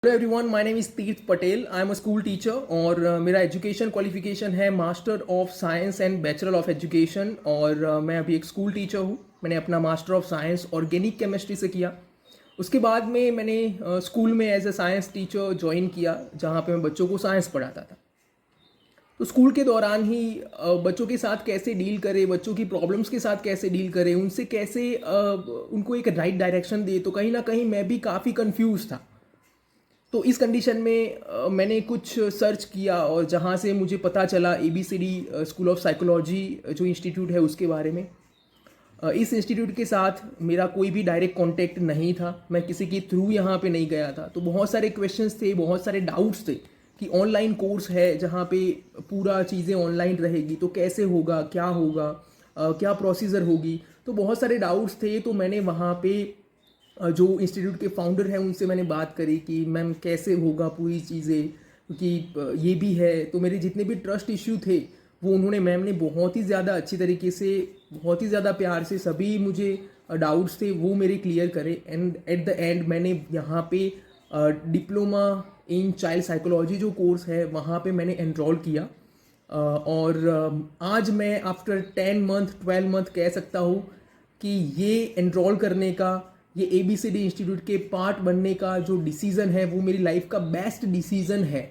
Hello everyone, my name is Tirth Patel. I am a school teacher और मेरा education qualification है master of science and bachelor of education. और मैं अभी एक स्कूल टीचर हूँ। मैंने अपना master of science organic chemistry से किया। उसके बाद में मैंने स्कूल में as a science teacher join किया, जहाँ पे मैं बच्चों को साइंस पढ़ाता था। तो स्कूल के दौरान ही बच्चों के साथ कैसे डील करें, बच्चों की प्रॉब्लम्स के साथ कैसे डील करें, उनसे कैसे उनको एक राइट डायरेक्शन दे, तो कहीं ना कहीं मैं भी काफ़ी कंफ्यूज था। तो इस कंडीशन में मैंने कुछ सर्च किया और जहाँ से मुझे पता चला ABCD स्कूल ऑफ साइकोलॉजी जो इंस्टीट्यूट है उसके बारे में। इस इंस्टीट्यूट के साथ मेरा कोई भी डायरेक्ट कांटेक्ट नहीं था, मैं किसी के थ्रू यहाँ पे नहीं गया था। तो बहुत सारे क्वेश्चंस थे, बहुत सारे डाउट्स थे कि ऑनलाइन कोर्स है जहाँ पे पूरा चीज़ें ऑनलाइन रहेगी तो कैसे होगा, क्या होगा, क्या प्रोसीजर होगी। तो बहुत सारे डाउट्स थे। तो मैंने वहाँ पे जो इंस्टीट्यूट के फाउंडर हैं उनसे मैंने बात करी कि मैम कैसे होगा पूरी चीज़ें, क्योंकि ये भी है। तो मेरे जितने भी ट्रस्ट इश्यू थे वो उन्होंने, मैम ने बहुत ही ज़्यादा अच्छी तरीके से, बहुत ही ज़्यादा प्यार से सभी मुझे डाउट्स थे वो मेरे क्लियर करे। एंड एट द एंड मैंने यहाँ पे डिप्लोमा इन चाइल्ड साइकोलॉजी जो कोर्स है वहाँ पे मैंने एनरोल किया। और आज मैं आफ्टर 10 मंथ 12 मंथ कह सकता हूँ कि ये एनरोल करने का, ये ABCD इंस्टीट्यूट के पार्ट बनने का जो डिसीज़न है वो मेरी लाइफ का बेस्ट डिसीज़न है,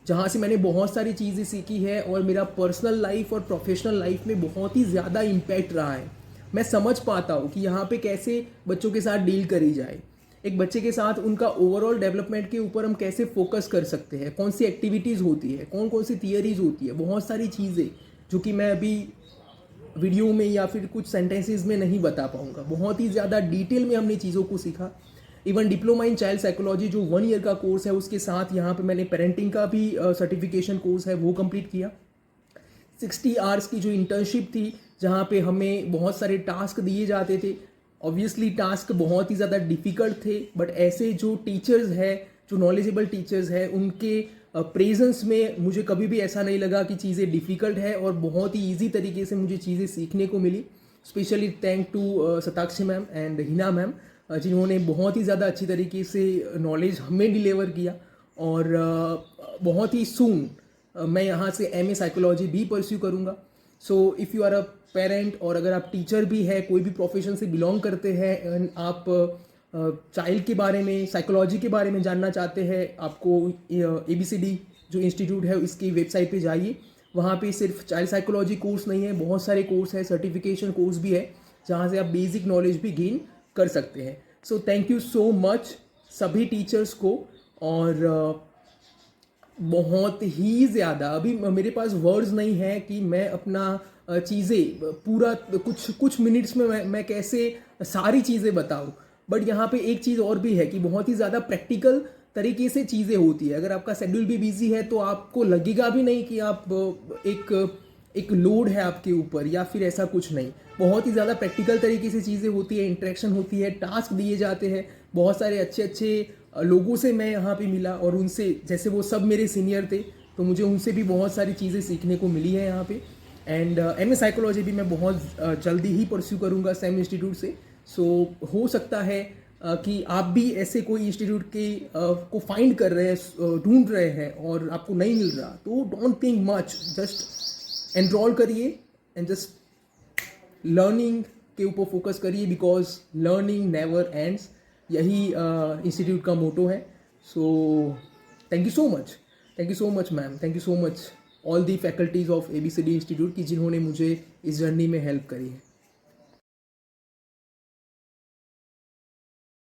जहाँ से मैंने बहुत सारी चीज़ें सीखी है और मेरा पर्सनल लाइफ और प्रोफेशनल लाइफ में बहुत ही ज़्यादा इम्पैक्ट रहा है। मैं समझ पाता हूँ कि यहाँ पे कैसे बच्चों के साथ डील करी जाए, एक बच्चे के साथ उनका ओवरऑल डेवलपमेंट के ऊपर हम कैसे फोकस कर सकते हैं, कौन सी एक्टिविटीज़ होती है, कौन कौन सी थियरीज होती है, बहुत सारी चीज़ें जो कि मैं अभी वीडियो में या फिर कुछ सेंटेंसेस में नहीं बता पाऊंगा। बहुत ही ज़्यादा डिटेल में हमने चीज़ों को सीखा। Even diploma in child psychology जो 1 ईयर का कोर्स है उसके साथ यहाँ पे मैंने पेरेंटिंग का भी सर्टिफिकेशन कोर्स है वो कंप्लीट किया। 60 आवर्स की जो इंटर्नशिप थी जहाँ पे हमें बहुत सारे टास्क दिए जाते थे। ऑब्वियसली टास्क बहुत ही ज़्यादा डिफ़िकल्ट थे, बट ऐसे जो टीचर्स हैं, जो नॉलेजेबल टीचर्स हैं, उनके प्रेजेंस में मुझे कभी भी ऐसा नहीं लगा कि चीज़ें डिफ़िकल्ट है और बहुत ही ईजी तरीके से मुझे चीज़ें सीखने को मिली। Specially thank to Satakshi ma'am and Hina ma'am, जिन्होंने बहुत ही ज़्यादा अच्छी तरीके से नॉलेज हमें डिलीवर किया। और बहुत ही सून मैं यहाँ से MA साइकोलॉजी भी परस्यू करूँगा। So if you are a parent, और अगर आप टीचर भी है, कोई भी प्रोफेशन से बिलोंग करते हैं एंड आप चाइल्ड के बारे में, साइकोलॉजी के बारे में जानना चाहते हैं, आपको ABCD जो इंस्टीट्यूट है इसकी वेबसाइट पे जाइए। वहाँ पे सिर्फ चाइल्ड साइकोलॉजी कोर्स नहीं है, बहुत सारे कोर्स है, सर्टिफिकेशन कोर्स भी है जहाँ से आप बेसिक नॉलेज भी गेन कर सकते हैं। So thank you so much सभी टीचर्स को। और बहुत ही ज़्यादा अभी मेरे पास वर्ड्स नहीं है कि मैं अपना चीज़ें पूरा कुछ मिनट्स में मैं कैसे सारी चीज़ें बताऊं। बट यहाँ पे एक चीज़ और भी है कि बहुत ही ज़्यादा प्रैक्टिकल तरीके से चीज़ें होती है। अगर आपका शेड्यूल भी बिजी है तो आपको लगेगा भी नहीं कि आप एक लोड है आपके ऊपर या फिर ऐसा कुछ नहीं। बहुत ही ज़्यादा प्रैक्टिकल तरीके से चीज़ें होती है, इंटरेक्शन होती है, टास्क दिए जाते हैं। बहुत सारे अच्छे अच्छे लोगों से मैं यहाँ पे मिला और उनसे, जैसे वो सब मेरे सीनियर थे तो मुझे उनसे भी बहुत सारी चीज़ें सीखने को मिली है यहाँ पे। एंड MA साइकोलॉजी भी मैं बहुत जल्दी ही परस्यू करूँगा सेम इंस्टीट्यूट से। सो हो सकता है कि आप भी ऐसे कोई इंस्टीट्यूट के को फाइंड कर रहे हैं, ढूंढ रहे हैं और आपको नहीं मिल रहा, तो don't think much, just enrol करिए एंड जस्ट लर्निंग के ऊपर फोकस करिए, बिकॉज लर्निंग नेवर एंड्स। यही इंस्टीट्यूट का मोटो है। So thank you so much, thank you so much ma'am, thank you so much all the faculties of ABCD institute की जिन्होंने मुझे इस जर्नी में हेल्प करी है।